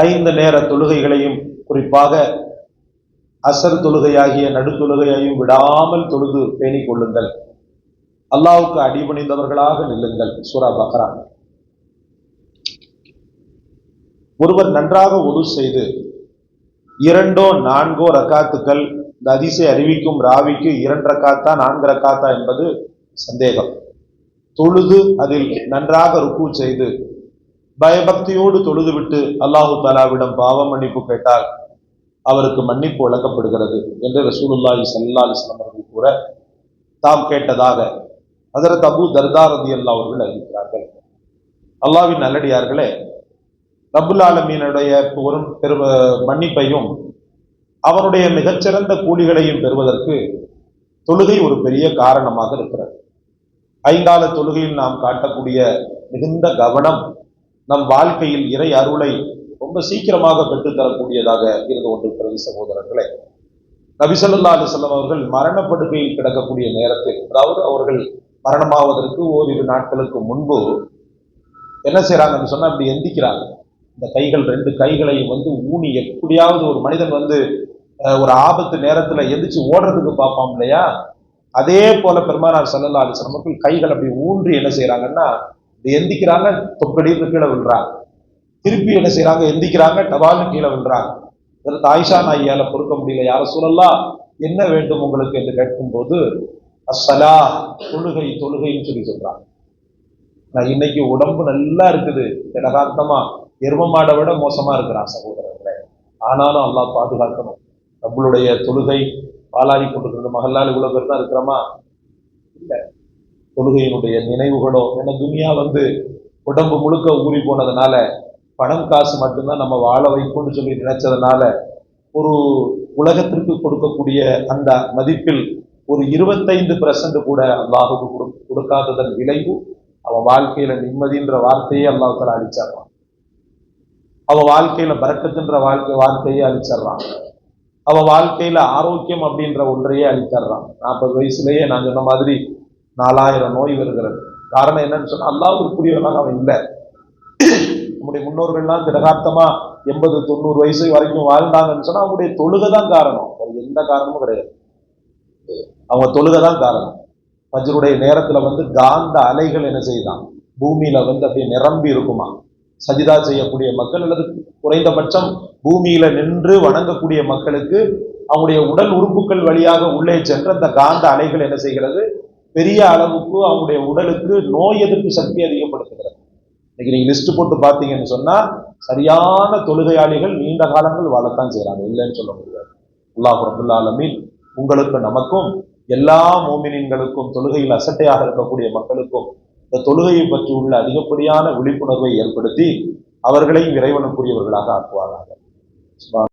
5 நேர தொழுகைகளையும் குறிப்பாக அசர் தொழுகையாகிய நடுத்தொழுகையையும் விடாமல் தொழுது பேணிக் கொள்ளுங்கள். அல்லாஹ்வுக்கு அடிபணிந்தவர்களாக நில்லுங்கள். சூரா பக்ரா. ஒருவர் நன்றாக உது செய்து 2 4 ரக்காத்துக்கள், இந்த ஹதீஸை அறிவிக்கும் ராவிக்கு 2 ரக்காத்தா 4 ரக்காத்தா என்பது சந்தேகம். தொழுது அதில் நன்றாக ருக்கு செய்து பயபக்தியோடு தொழுது விட்டு அல்லாஹு தஆலாவிடம் பாவ மன்னிப்பு கேட்டால் அவருக்கு மன்னிப்பு வழங்கப்படுகிறது என்று ரசூலுல்லாஹி ஸல்லல்லாஹு அலைஹி வஸல்லம் அவர்கள் கூற, தாம் கேட்டதாக ஹஜ்ரத் அபூ தர்தா ரலியல்லாஹு அவர்கள் அறிவிக்கிறார்கள். அல்லாஹ்வின் நல்லடியார்களே, ரப்புல் ஆலமீனுடைய மன்னிப்பையும் அவனுடைய மிகச்சிறந்த கூலிகளையும் பெறுவதற்கு தொழுகை ஒரு பெரிய காரணமாக இருக்கிறது. 5 கால தொழுகையில் நாம் காட்டக்கூடிய மிகுந்த கவனம் நம் வாழ்க்கையில் இறை அருளை ரொம்ப சீக்கிரமாக பெற்றுத்தரக்கூடியதாக இருந்து கொண்டிருக்கிறது. சகோதரர்களே, நபி ஸல்லல்லாஹு அலைஹி வஸல்லம் அவர்கள் மரணப்படுக்கையில் கிடக்கக்கூடிய நேரத்தில், அதாவது அவர்கள் மரணமாவதற்கு ஓரிரு நாட்களுக்கு முன்பு என்ன செய்யறாங்கன்னு சொன்னா, அப்படி எந்திக்கிறாங்க. இந்த கைகள் 2 கைகளையும் ஊனி, எப்படியாவது ஒரு மனிதன் ஒரு ஆபத்து நேரத்துல எந்திரிச்சு ஓடுறதுக்கு பார்ப்பான் இல்லையா, அதே போல பெருமானார் ஸல்லல்லாஹு அலைஹி வஸல்லம் அவர்கள் கைகள் அப்படி ஊன்றி என்ன செய்யறாங்கன்னா, எந்திக்கிறாங்க, தொப்படின்னு கீழே விழுறாங்க. திருப்பி என்ன செய்யறாங்க, எந்திக்கிறாங்க, டபால்னு கீழே விழுறாங்க. இதற்கு ஆயிஷா நாயியால பொறுக்க முடியல, யார ரசூலல்லாஹ் என்ன வேண்டும் உங்களுக்கு என்று கேட்கும் போது, அஸ்ஸலா, தொழுகை தொழுகைன்னு சொல்றாங்க. நான் இன்னைக்கு உடம்பு நல்லா இருக்குது, திடகார்த்தமா எரும மாடை விட மோசமா இருக்கிறான் சகோதரர்களே. ஆனாலும் அல்லாஹ் பாதுகாக்கணும். நம்மளுடைய தொழுகை பாலாகி கொண்டிருக்கிறது. மகளால் இவ்வளவு பேர் தான் இருக்கிறோமா? இல்லை. தொழுகையினுடைய நினைவுகளோ, ஏன்னா துனியா உடம்பு முழுக்க ஊறி போனதுனால, பணம் காசு மட்டும்தான் நம்ம வாழ வைக்கும்னு சொல்லி நினைச்சதுனால, ஒரு உலகத்திற்கு கொடுக்கக்கூடிய அந்த மதிப்பில் ஒரு 25% கூட அல்லாஹுக்கு கொடுக்காததன் விளைவு அவன் வாழ்க்கையில நிம்மதின்ற வார்த்தையே அல்லாஹ் தஆலா அழிச்சிடறான். அவன் வாழ்க்கையில பரக்கத்துன்ற வார்த்தையே அழிச்சிடறான். அவன் வாழ்க்கையில ஆரோக்கியம் அப்படின்ற ஒன்றையே அழிச்சிடறான். 40 வயசுலயே நான் சொன்ன மாதிரி 4000 நோய் வருகிறது. காரணம் என்னன்னு சொன்னா, அல்லாஹ்வுக்குரியவனாக அவன் இல்லை. நம்முடைய முன்னோர்கள்லாம் திடகார்த்தமா 80-90 வயசு வரைக்கும் வாழ்ந்தாங்கன்னு சொன்னா அவங்களுடைய தொழுகை தான் காரணம், வேற எந்த காரணமும் கிடையாது. அவங்க தொழுகை தான் காரணம். ஃபஜ்ருடைய நேரத்துல காந்த அலைகள் என்ன செய்தான், பூமியில அப்படியே நிரம்பி இருக்குமா. சஜிதா செய்யக்கூடிய மக்கள் அல்லது குறைந்தபட்சம் பூமியில நின்று வணங்கக்கூடிய மக்களுக்கு அவங்களுடைய உடல் உறுப்புகள் வழியாக உள்ளே சென்று அந்த காந்த அலைகள் என்ன செய்கிறது, பெரிய அளவுக்கு அவங்களுடைய உடலுக்கு நோய் எதிர்ப்பு சக்தி அதிகப்படுத்துகிறது. இன்னைக்கு நீங்க லிஸ்ட் போட்டு பார்த்தீங்கன்னு சொன்னா, சரியான தொழுகையாளிகள் நீண்ட காலங்கள் வாழத்தான் செய்யறாங்க, இல்லைன்னு சொல்ல முடியாது. அல்லாஹ் ரப்பல் ஆலமீன் உங்களுக்கு நமக்கும் எல்லா மோமினின்களுக்கும் தொழுகையில் அசட்டையாக இருக்கக்கூடிய மக்களுக்கும் இந்த தொழுகையை பற்றி உள்ள அதிகப்படியான விழிப்புணர்வை ஏற்படுத்தி அவர்களையும் இறைவனுக்குரியவர்களாக ஆக்குவார்கள்.